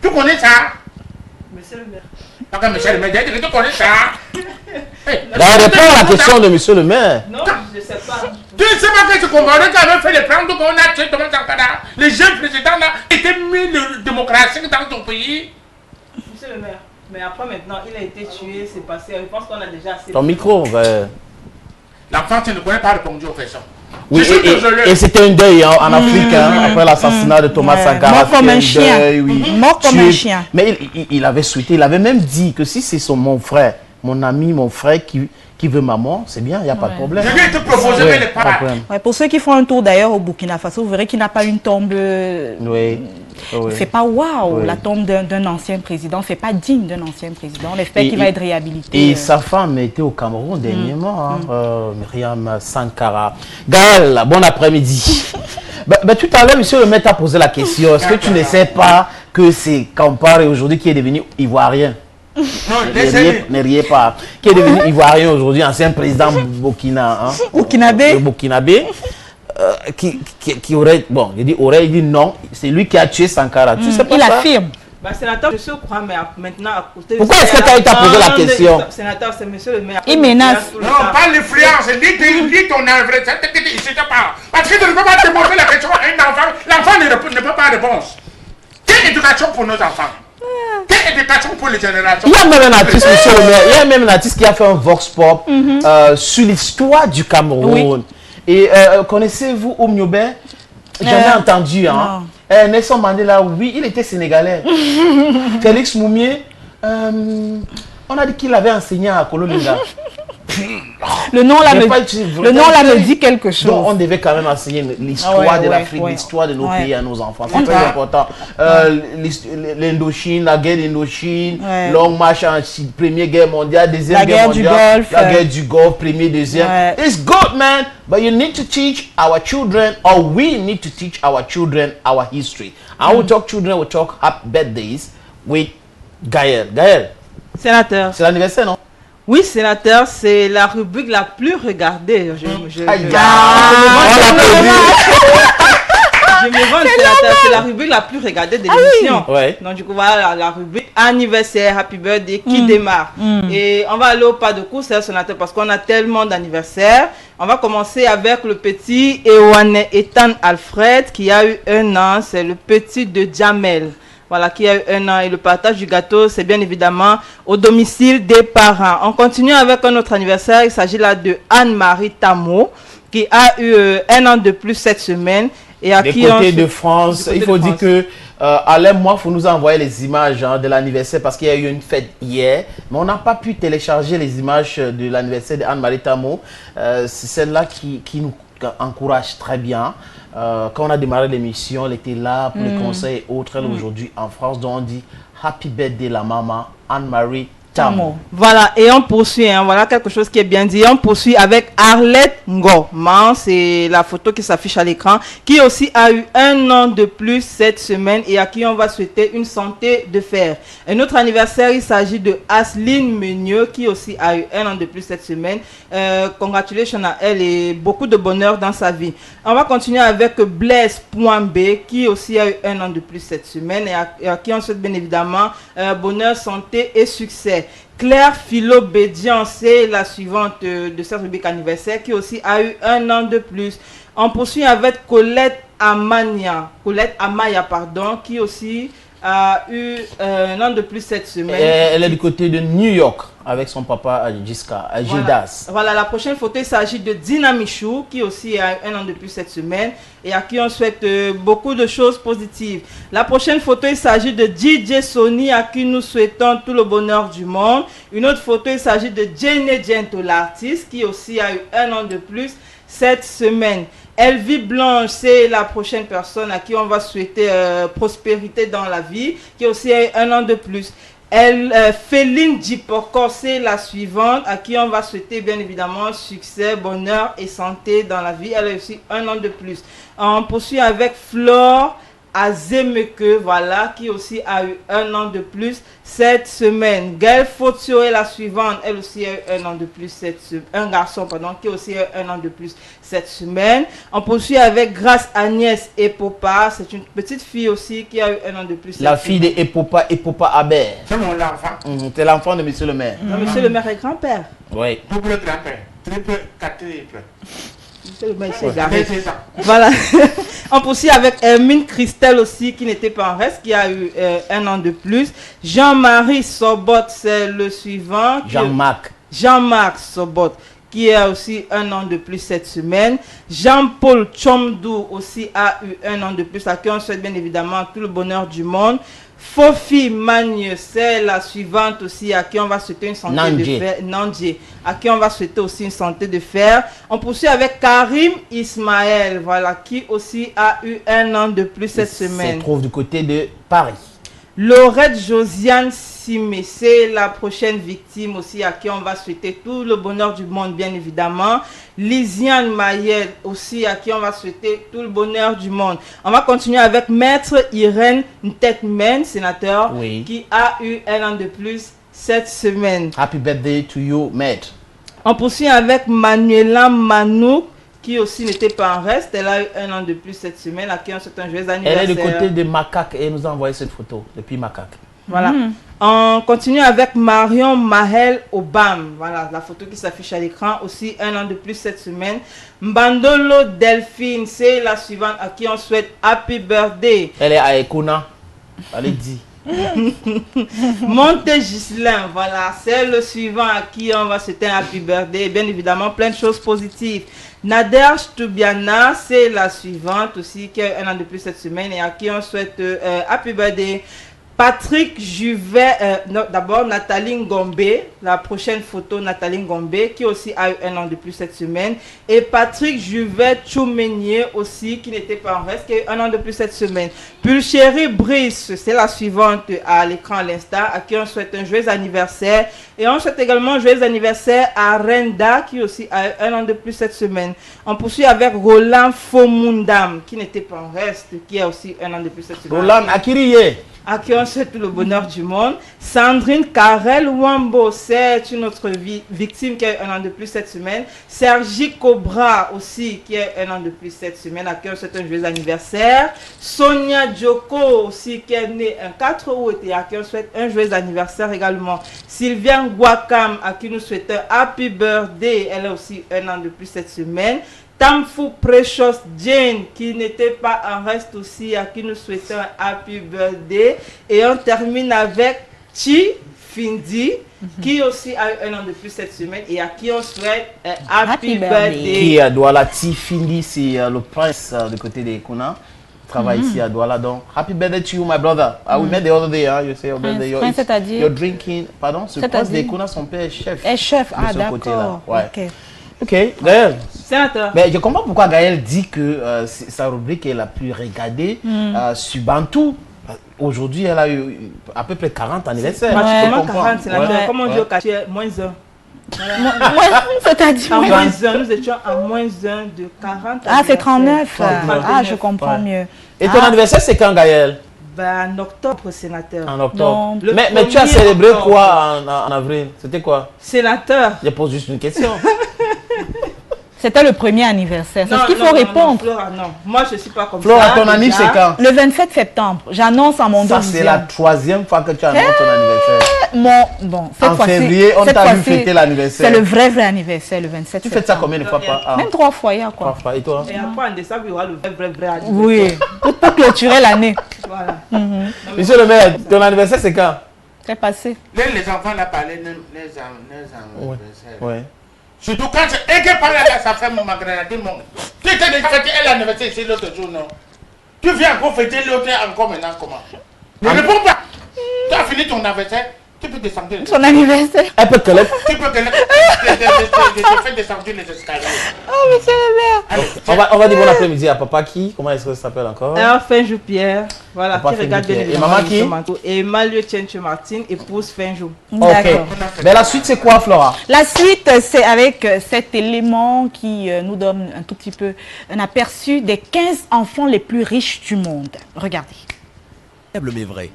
Tu connais ça? Monsieur le maire. Ok, monsieur le maire, tu connais ça? Réponds à la question de monsieur le maire. Non, je ne sais pas. Tu ne sais pas que ce Congolais qui avait fait les plans, donc on a tué Thomas Sankara. Les jeunes présidents là étaient mis de démocratie dans ton pays. Monsieur le maire, mais après maintenant, il a été tué, c'est passé. Je pense qu'on a déjà assez. Ton micro, L'enfant, tu ne connais pas répondu aux questions. oui, et c'était un deuil en Afrique, après l'assassinat de Thomas Sankara. Mort comme un chien. Deuil, oui. Mort comme un chien. Mais il avait souhaité, il avait même dit que si c'est mon frère, mon ami, mon frère qui veut ma mort, c'est bien, il n'y a pas de problème. Je viens te proposer Ouais, les pas de parents. problème. Ouais, pour ceux qui font un tour d'ailleurs au Burkina Faso, vous verrez qu'il n'a pas une tombe. Oui. Oui. C'est pas waouh, Oui. la tombe d'un ancien président. C'est pas digne d'un ancien président. On espère qu'il va être réhabilité. Et sa femme était au Cameroun dernièrement, Myriam Sankara. Gaël, bon après-midi. Tout à l'heure, monsieur le maire t'a posé la question. Est-ce que tu ne sais pas que c'est Kampare aujourd'hui qui est devenu ivoirien? Non, Ne riez pas. Qui est devenu ivoirien aujourd'hui, ancien président Burkina. Burkinabé. Qui aurait, bon, il dit non, c'est lui qui a tué Sankara. Tu sais pas il ça? affirme. Bah, sénateur, je sais au courant, mais maintenant à côté. Pourquoi est-ce que tu as posé la question? Sénateur, c'est monsieur le maire. Il menace. Non, pas l'influence. Dis ton adversaire. Je ne sais pas. Parce que tu ne peux pas te poser la question à un enfant. L'enfant ne peut pas répondre. Quelle éducation pour nos enfants? Quelle éducation pour les générations? Il y a même un artiste, monsieur le maire, il y a même un artiste qui a fait un vox pop sur l'histoire du Cameroun. Et connaissez-vous Oumniobé? J'en ai entendu. Hein. Nelson Mandela, oui, il était sénégalais. Félix Moumié, on a dit qu'il avait enseigné à Kololinga. Le nom là me dit quelque chose. Donc on devait quand même enseigner l'histoire de l'Afrique, l'histoire de nos pays à nos enfants. C'est très important. L'Indochine, la guerre d'Indochine, Long March en Première Guerre mondiale, Deuxième Guerre mondiale, la guerre du Golfe, Première, Deuxième. It's good, man, but you need to teach our children, or we need to teach our children our history. And we talk children, we talk happy birthdays with Gaël. Gaël, Sénateur. c'est l'anniversaire, non? Oui, sénateur, c'est la rubrique la plus regardée. Je me vante, sénateur, c'est la rubrique la plus regardée de l'émission. Donc, du coup, voilà la rubrique anniversaire, happy birthday qui démarre. Et on va aller au pas de course, sénateur, parce qu'on a tellement d'anniversaires. On va commencer avec le petit Ewane Ethan Alfred qui a eu 1 an. C'est le petit de Jamel. Voilà, qui a eu 1 an. Et le partage du gâteau, c'est bien évidemment au domicile des parents. On continue avec un autre anniversaire. Il s'agit là de Anne-Marie Tamo, qui a eu 1 an de plus cette semaine. Et à qui côté de France, il faut dire que Alain Moif nous a envoyé les images de l'anniversaire parce qu'il y a eu une fête hier. Mais on n'a pas pu télécharger les images de l'anniversaire d'Anne-Marie Tamo. C'est celle-là qui nous encourage très bien. Quand on a démarré l'émission, elle était là pour les conseils et autres. Elle aujourd'hui en France, donc on dit Happy Birthday la maman Anne-Marie Tamo. Voilà, et on poursuit, hein, voilà quelque chose qui est bien dit. On poursuit avec Arlette Ngoma, c'est la photo qui s'affiche à l'écran, qui aussi a eu 1 an de plus cette semaine et à qui on va souhaiter une santé de fer. Un autre anniversaire, il s'agit de Asline Meunieux, qui aussi a eu 1 an de plus cette semaine. Congratulations à elle et beaucoup de bonheur dans sa vie. On va continuer avec Blaise.B, qui aussi a eu 1 an de plus cette semaine et à qui on souhaite bien évidemment bonheur, santé et succès. Claire Philo-Bédian, c'est la suivante de cette rubrique anniversaire qui aussi a eu 1 an de plus. On poursuit avec Colette Amaya, qui aussi a eu 1 an de plus cette semaine. Elle est du côté de New York avec son papa Jiska, Gildas. Voilà, la prochaine photo, il s'agit de Dina Michou, qui aussi a eu 1 an de plus cette semaine et à qui on souhaite beaucoup de choses positives. La prochaine photo, il s'agit de DJ Sony, à qui nous souhaitons tout le bonheur du monde. Une autre photo, il s'agit de Jane Gento, l'artiste, qui aussi a eu 1 an de plus cette semaine. Elvie Blanche, c'est la prochaine personne à qui on va souhaiter prospérité dans la vie, qui aussi a eu 1 an de plus. Féline Djipoko, c'est la suivante, à qui on va souhaiter bien évidemment succès, bonheur et santé dans la vie. Elle a aussi 1 an de plus. On poursuit avec Flore Azemeke, voilà, qui aussi a eu 1 an de plus cette semaine. Gaël Fotio est la suivante, elle aussi a eu 1 an de plus cette semaine. Un garçon, pardon, qui aussi a eu 1 an de plus cette semaine. On poursuit avec Grâce Agnès Epopa, c'est une petite fille aussi qui a eu 1 an de plus cette La fille semaine. Epopa Habert. C'est mon enfant. C'est l'enfant de monsieur le maire. Non, monsieur le maire est grand-père. Oui. Double grand-père. Triple, quadruple. Monsieur le maire s'est égaré. C'est ça. Voilà. On poursuit avec Hermine Christelle aussi, qui n'était pas en reste, qui a eu 1 an de plus. Jean-Marie Sobot, c'est le suivant. Jean-Marc Sobot, qui a aussi 1 an de plus cette semaine. Jean-Paul Chomdou aussi a eu 1 an de plus, à qui on souhaite bien évidemment tout le bonheur du monde. Fofi Magne, c'est la suivante aussi, à qui on va souhaiter une santé de fer. Nandje, à qui on va souhaiter aussi une santé de fer. On poursuit avec Karim Ismaël, voilà, qui aussi a eu 1 an de plus cette semaine. Se trouve du côté de Paris. Laurette Josiane Simé, c'est la prochaine victime aussi, à qui on va souhaiter tout le bonheur du monde, bien évidemment. Lisiane Mayel aussi, à qui on va souhaiter tout le bonheur du monde. On va continuer avec Maître Irène Ntetmen, sénateur, qui a eu 1 an de plus cette semaine. Happy birthday to you, Maître. On poursuit avec Manuela Manouk, qui aussi n'était pas en reste. Elle a eu 1 an de plus cette semaine, à qui on souhaite un joyeux anniversaire. Elle est du côté de Macaque et nous a envoyé cette photo depuis Macaque. Voilà. On continue avec Marion Mahel Obam. Voilà, la photo qui s'affiche à l'écran. Aussi 1 an de plus cette semaine. Mbandolo Delphine, c'est la suivante, à qui on souhaite Happy Birthday. Elle est à Ekona. Allez, dis. Monte Gislain, voilà, c'est le suivant, à qui on va souhaiter un Happy Birthday. Bien évidemment, plein de choses positives. Nader Toubiana, c'est la suivante aussi, qui a 1 an de plus cette semaine et à qui on souhaite Happy Birthday. Patrick Juvet, d'abord Nathalie Ngombe, la prochaine photo Nathalie Ngombe, qui aussi a eu 1 an de plus cette semaine. Et Patrick Juvet Choumenier aussi, qui n'était pas en reste, qui a eu 1 an de plus cette semaine. Pulchérie Brice, c'est la suivante à l'écran à l'instant, à qui on souhaite un joyeux anniversaire. Et on souhaite également un joyeux anniversaire à Renda, qui aussi a eu 1 an de plus cette semaine. On poursuit avec Roland Fomundam, qui n'était pas en reste, qui a aussi 1 an de plus cette semaine. Roland Akiriye, à qui on souhaite tout le bonheur du monde. Sandrine Karel Wambo, c'est une autre victime qui a eu 1 an de plus cette semaine. Sergi Cobra aussi, qui a eu 1 an de plus cette semaine, à qui on souhaite un joyeux anniversaire. Sonia Djoko aussi, qui est née un 4 août et à qui on souhaite un joyeux anniversaire également. Sylviane Guakam, à qui nous souhaitons Happy Birthday, elle a aussi 1 an de plus cette semaine. Tamfou Precious Jane, qui n'était pas en reste aussi, à qui nous souhaitons un Happy Birthday. Et on termine avec Chi Findi, qui aussi a eu 1 an de plus cette semaine et à qui on souhaite un Happy Birthday. Qui à Douala, Chi Findi, c'est le prince du côté des Kuna. Travaille ici à Douala, donc Happy birthday to you, my brother. We met the other day, you say your birthday. You're drinking, pardon, ce prince des Kuna, son père est chef. Est chef, ah d'accord. Ouais. Ok, Gaël. Sénateur. Mais je comprends pourquoi Gaël dit que sa rubrique est la plus regardée sur Bantou. Aujourd'hui, elle a eu à peu près 40 anniversaires. Pratiquement 40, sénateur. Comme on dit au quartier, -1. C'est-à-dire à -1, nous étions à -1 de 40. Ah, c'est 39. Ah, je comprends mieux. Et ton anniversaire, c'est quand, Gaël? En octobre, sénateur. En octobre. Donc, mais tu as célébré quoi en avril? C'était quoi? Sénateur. Je pose juste une question. C'était le premier anniversaire. C'est ce qu'il faut répondre. Non, Flora, non. Moi, je ne suis pas comme Flora, ça. ton anniversaire, c'est quand? Le 27 septembre. J'annonce à mon Ça, c'est la 3e fois que tu annonces ton anniversaire. Bon, cette en fois-ci, février, on t'a vu fêter l'anniversaire. C'est le vrai anniversaire, le 27 Tu septembre. fêtes ça combien de fois par an? Même 3 fois, il y a quoi? 3 fois. Et toi? Et après, en décembre, il y aura le vrai anniversaire. Oui, pour clôturer l'année. Voilà. Monsieur le maire, ton anniversaire, c'est quand? C'est passé. Les enfants là parlaient de les anniversaires. Ouais. Surtout quand c'est et que par là, ça fait mon grenade. Tu étais déjà fêté l'anniversaire ici l'autre jour, non? Tu viens encore fêter l'autre encore maintenant, comment? Ne réponds pas. Tu as fini ton anniversaire. Tu peux descendre. Son anniversaire. Elle peut te lève. Tu peux te faire descendre les escaliers. Oh, monsieur le maire. Allez, On va dire bon après-midi à papa qui? Comment est-ce que ça s'appelle encore? Finjou Pierre, voilà, Papa qui regarde bien Finjou Pierre. évidemment Et maman qui? le manteau. Et Malio Tchenche Martine, épouse Finjou. Ok. D'accord. Mais la suite, c'est quoi, Flora? La suite, c'est avec cet élément qui nous donne un tout petit peu un aperçu des 15 enfants les plus riches du monde. Regardez. Mais vrai.